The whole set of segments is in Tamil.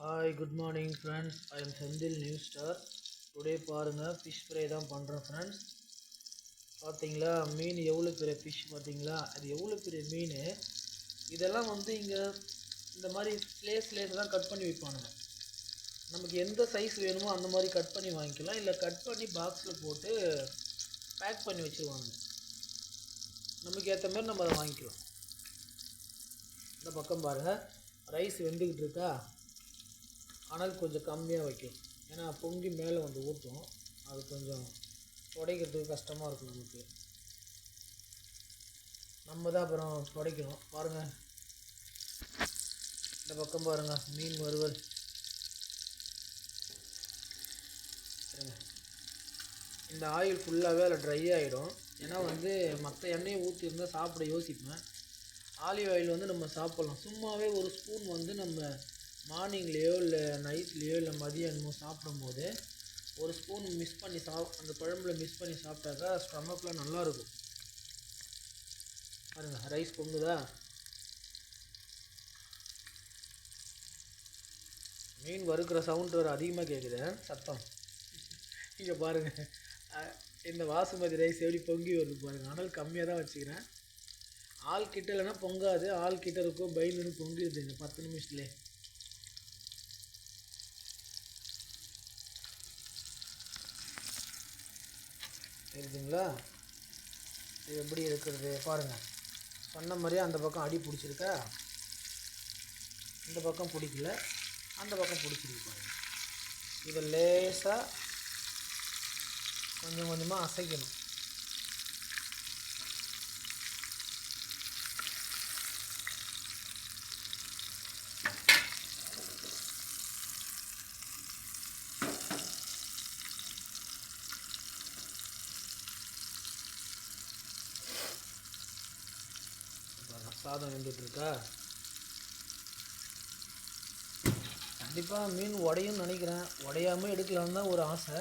Hi, good morning friends. I am Sendil New Star. Today பாருங்க ஃபிஷ் ஃப்ரை தான் பண்ணுறேன் ஃப்ரெண்ட்ஸ். பார்த்தீங்களா மீன் எவ்வளோ பெரிய ஃபிஷ் பார்த்தீங்களா, அது எவ்வளோ பெரிய மீன். இதெல்லாம் வந்து இங்கே இந்த மாதிரி லேஸ் தான் கட் பண்ணி வைப்பானுங்க. நமக்கு எந்த சைஸ் வேணுமோ அந்த மாதிரி கட் பண்ணி வாங்கிக்கலாம், இல்லை கட் பண்ணி பாக்ஸில் போட்டு பேக் பண்ணி வச்சுருவாங்க. நமக்கு ஏற்ற மாதிரி நம்ம அதை வாங்கிக்கலாம். இந்த பக்கம் பாருங்கள், ரைஸ் வெந்துக்கிட்டு இருக்கா. ஆனால் கொஞ்சம் கம்மியாக வைக்கும், ஏன்னா பொங்கி மேலே வந்து ஊற்றும். அது கொஞ்சம் துடைக்கிறதுக்கு கஷ்டமாக இருக்கும் நமக்கு. நம்ம தான் அப்புறம் துடைக்கணும். பாருங்கள், இந்த பக்கம் பாருங்கள், மீன் வறுவல். இந்த ஆயில் ஃபுல்லாகவே அதில் ட்ரை ஆகிடும். ஏன்னா வந்து மற்ற எண்ணெயை ஊற்றிருந்தால் சாப்பிட யோசிப்பேன். ஆலிவ் ஆயில் வந்து நம்ம சாப்பிட்லாம். சும்மாவே ஒரு ஸ்பூன் வந்து நம்ம மார்னிங்லேயோ இல்லை நைட்லேயோ இல்லை மதியானமோ சாப்பிடும்போது ஒரு ஸ்பூன் மிஸ் பண்ணி அந்த குழம்புல மிஸ் பண்ணி சாப்பிட்டாக்கா ஸ்டொமக்கில் நல்லாயிருக்கும். பாருங்கள், ரைஸ் பொங்குதா. மீன் வறுக்கிற சவுண்ட் வேறு அதிகமாக கேட்குது, சத்தம். இங்கே பாருங்கள், இந்த பாசுமதி ரைஸ் எப்படி பொங்கி வருது பாருங்கள். ஆனால் கம்மியாக தான் வச்சுக்கிறேன். ஆள் கிட்ட இல்லைன்னா பொங்காது, ஆள் கிட்ட இருக்கும் பயந்துன்னு பொங்கிடுதுங்க 10 நிமிஷத்துலேயே. தெரியுதுங்களா இது எப்படி இருக்கிறது பாருங்கள். சொன்ன மாதிரியே அந்த பக்கம் அடி பிடிச்சிருக்கா, இந்த பக்கம் பிடிக்கல, அந்த பக்கம் பிடிச்சிருக்கு பாருங்கள். இதை லேசாக கொஞ்சம் கொஞ்சமாக அசைக்கணும். சாதம் வெந்துட்டுருக்கா. கண்டிப்பாக மீன் உடையும் நினைக்கிறேன், உடையாமல் எடுக்கலான்னு தான் ஒரு ஆசை.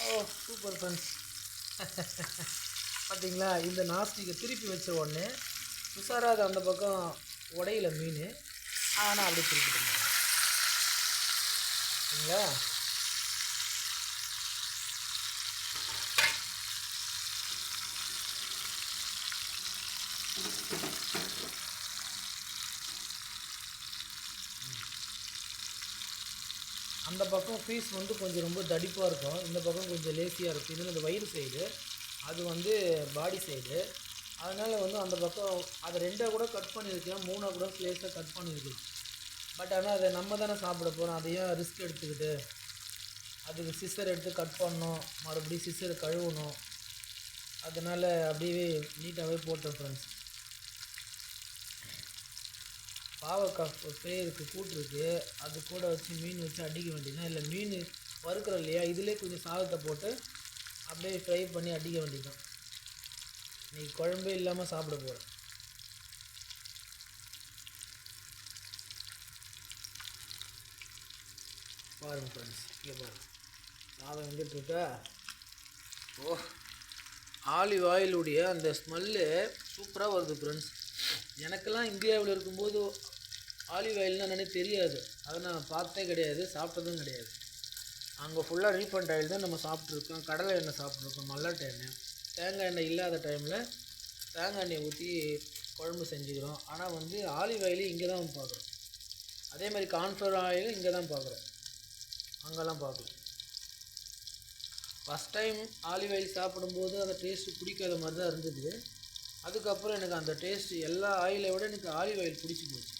ஓ சூப்பர் ஃப்ரெண்ட்ஸ். பார்த்தீங்களா, இந்த நாஸ்டிக்கை திருப்பி வச்ச உடனே உஷாராக அந்த பக்கம் உடையில மீன், ஆனால் அப்படி திருப்பிட்டு சரிங்களா. அந்த பக்கம் பீஸ் வந்து கொஞ்சம் ரொம்ப தடிப்பாக இருக்கும், இந்த பக்கம் கொஞ்சம் லேசியாக இருக்கும். இதில் இந்த வயிறு சைடு, அது வந்து பாடி சைடு. அதனால் வந்து அந்த பக்கம் அதை 2ஆக கூட கட் பண்ணியிருக்கலாம், 3ஆக கூட லேஸாக கட் பண்ணியிருக்கலாம். பட் ஆனால் அதை நம்ம தானே சாப்பிட போகிறோம், அதையும் ரிஸ்க் எடுத்துக்கிட்டு அதுக்கு சிஸ்ஸர் எடுத்து கட் பண்ணணும், மறுபடியும் சிஸ்ஸர் கழுவணும். அதனால் அப்படியே நீட்டாகவே போட்டோம் ஃப்ரெண்ட்ஸ். பாவக்காய் பேருக்கு கூட்டிருக்கு, அது கூட வச்சு மீன் வச்சு அடிக்க வேண்டியதுதான். இல்லை மீன் வறுக்கிறோம் இல்லையா, இதிலே கொஞ்சம் சாதத்தை போட்டு அப்படியே ஃப்ரை பண்ணி அடிக்க வேண்டியதுதான். இன்றைக்கி குழம்பே இல்லாமல் சாப்பிட போகிறேன். பாருங்கள் ஃப்ரெண்ட்ஸ், இங்கே பாருங்கள், சாதம் வந்துட்டுருக்கா. ஓ, ஆலிவ் ஆயிலுடைய அந்த ஸ்மெல்லு சூப்பராக வருது ஃப்ரெண்ட்ஸ். எனக்கெல்லாம் இந்தியாவில் இருக்கும்போது ஆலிவ் ஆயில்னால் என்னன்னே தெரியாது, அதை நான் பார்த்தே கிடையாது, சாப்பிட்டதும் கிடையாது. அங்கே ஃபுல்லாக ரீஃபண்ட் ஆயில் தான் நம்ம சாப்பிட்ருக்கோம், கடலை எண்ணெய் சாப்பிட்ருக்கோம், மல்லாட்டை எண்ணெய். தேங்காய் எண்ணெய் இல்லாத டைமில் தேங்காய் எண்ணெய் ஊற்றி குழம்பு செஞ்சுக்கிறோம். ஆனால் வந்து ஆலிவ் ஆயிலும் இங்கே தான் பார்க்குறோம். அதே மாதிரி கார்ன்ஃப்ளவர் ஆயிலும் இங்கே தான் பார்க்குறோம், அங்கெல்லாம் பார்க்குறோம். ஃபஸ்ட் டைம் ஆலிவ் ஆயில் சாப்பிடும்போது அந்த டேஸ்ட்டு பிடிக்காத மாதிரி தான் இருந்தது. அதுக்கப்புறம் எனக்கு அந்த டேஸ்ட்டு எல்லா ஆயிலை விட எனக்கு ஆலிவ் ஆயில் பிடிச்சி போச்சு.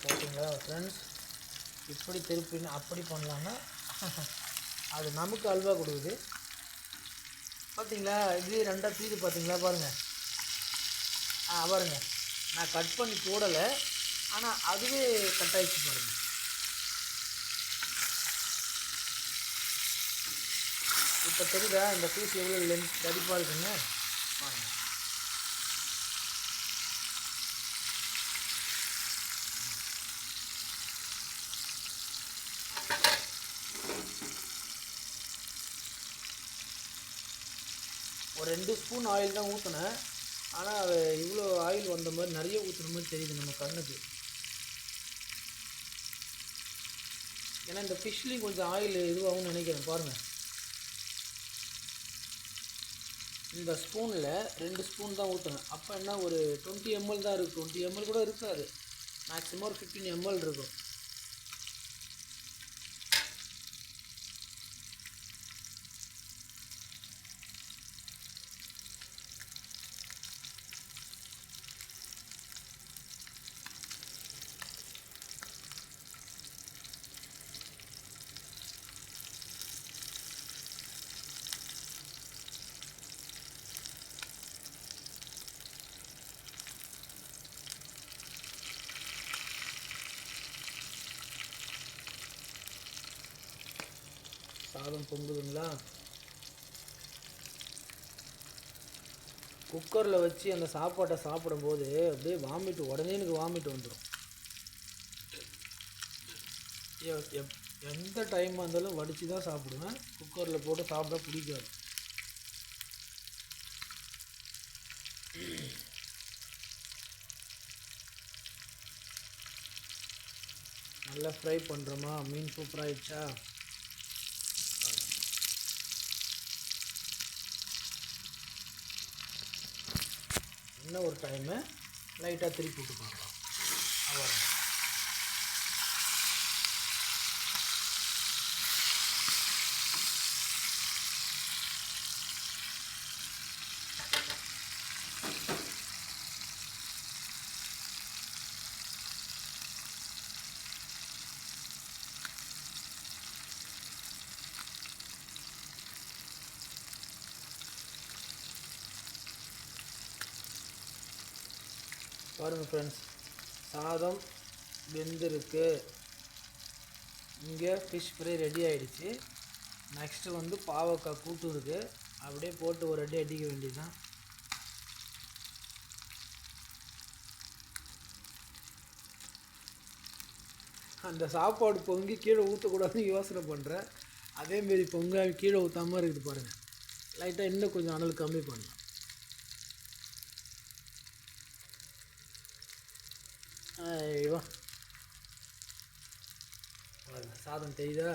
பார்த்தீங்களா ஃப்ரெண்ட்ஸ், இப்படி திருப்பின்னு அப்படி பண்ணலான்னா அது நமக்கு அல்வா கொடுக்குது. பார்த்தீங்களா, இது 2ஆக பீது பார்த்தீங்களா, பாருங்கள். பாருங்கள், நான் கட் பண்ணி போடலை, ஆனால் அதுவே கட் ஆகிடுச்சு பாருங்கள். இப்போ தெரியுதா இந்த பீஸ் எவ்வளோ லென்த் தடிப்பாக இருக்குன்னு பாருங்கள். நான் 2 ஸ்பூன் ஆயில் தான் ஊற்றினேன். ஆனால் இவ்வளோ ஆயில் வந்த மாதிரி நிறைய ஊற்றுன மாதிரி தெரியுது நம்ம கண்ணுக்கு. ஏன்னா இந்த ஃபிஷ்லேயும் கொஞ்சம் ஆயில் இதுவாகும்னு நினைக்கிறேன். பாருங்கள், இந்த ஸ்பூனில் 2 ஸ்பூன் தான் ஊற்றுனேன். அப்போ என்ன ஒரு 20 ml தான் இருக்குது. 20 ml கூட இருக்காது, மேக்ஸிமம் ஒரு 15 ml இருக்கும். சாதம் பொங்குதுங்களா? குக்கரில் வச்சு அந்த சாப்பாட்டை சாப்பிடும்போது அப்படியே வாமிட்டு, உடனே எனக்கு வாமிட்டு வந்துடும். எந்த டைமாக இருந்தாலும் வடித்து தான் சாப்பிடுவேன். குக்கரில் போட்டு சாப்பிட பிடிக்காது. நல்லா ஃப்ரை பண்ணுறோமா? மீன் சூப்பராகிடுச்சா? இன்னும் ஒரு டைமு லைட்டாக திருப்பி விட்டு பார்க்கலாம். அவ்வளோ. பாருங்கள் ஃப்ரெண்ட்ஸ், சாதம் வெந்திருக்கு. இங்கே ஃபிஷ் ஃப்ரை ரெடி ஆகிடுச்சு. நெக்ஸ்ட்டு வந்து பாவக்காய் கூட்டு இருக்குது. அப்படியே போட்டு ஒரு அடி அடிக்க வேண்டியதுதான். அந்த சாப்பாடு பொங்கி கீழே ஊற்றக்கூடாதுன்னு யோசனை பண்ணுறேன். அதேமாரி பொங்க கீழே ஊற்றாமல் இருக்குது பாருங்கள். லைட்டாக இன்னும் கொஞ்சம் அனல் கம்மி பண்ணலாம். ஐயோ, சாதம் தெரியுதா?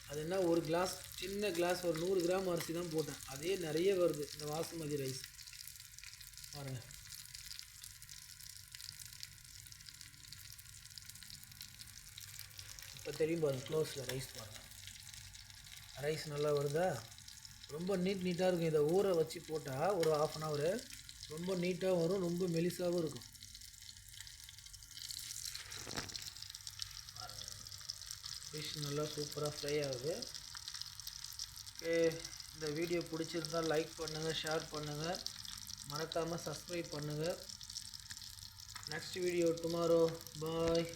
அது என்ன, ஒரு கிளாஸ், சின்ன கிளாஸ், ஒரு 100 கிராம் அரிசி தான் போட்டேன். அதே நிறைய வருது இந்த பாசுமதி ரைஸ். பாருங்கள், இப்போ தெரியும் பாருங்கள். க்ளோஸில் ரைஸ் பாருங்கள், ரைஸ் நல்லா வருதா? ரொம்ப நீட்டாக இருக்கும். இதை ஊற வச்சு போட்டால் ஒரு 1/2 hour ரொம்ப நீட்டாக வரும், ரொம்ப மெலிசாகவும் இருக்கும். ஃபிஷ் நல்லா சூப்பராக ஃப்ரை ஆகுது. ஓகே, இந்த வீடியோ பிடிச்சிருந்தால் லைக் பண்ணுங்கள், ஷேர் பண்ணுங்கள், மறக்காமல் சப்ஸ்கிரைப் பண்ணுங்கள். Next video tomorrow. பாய்.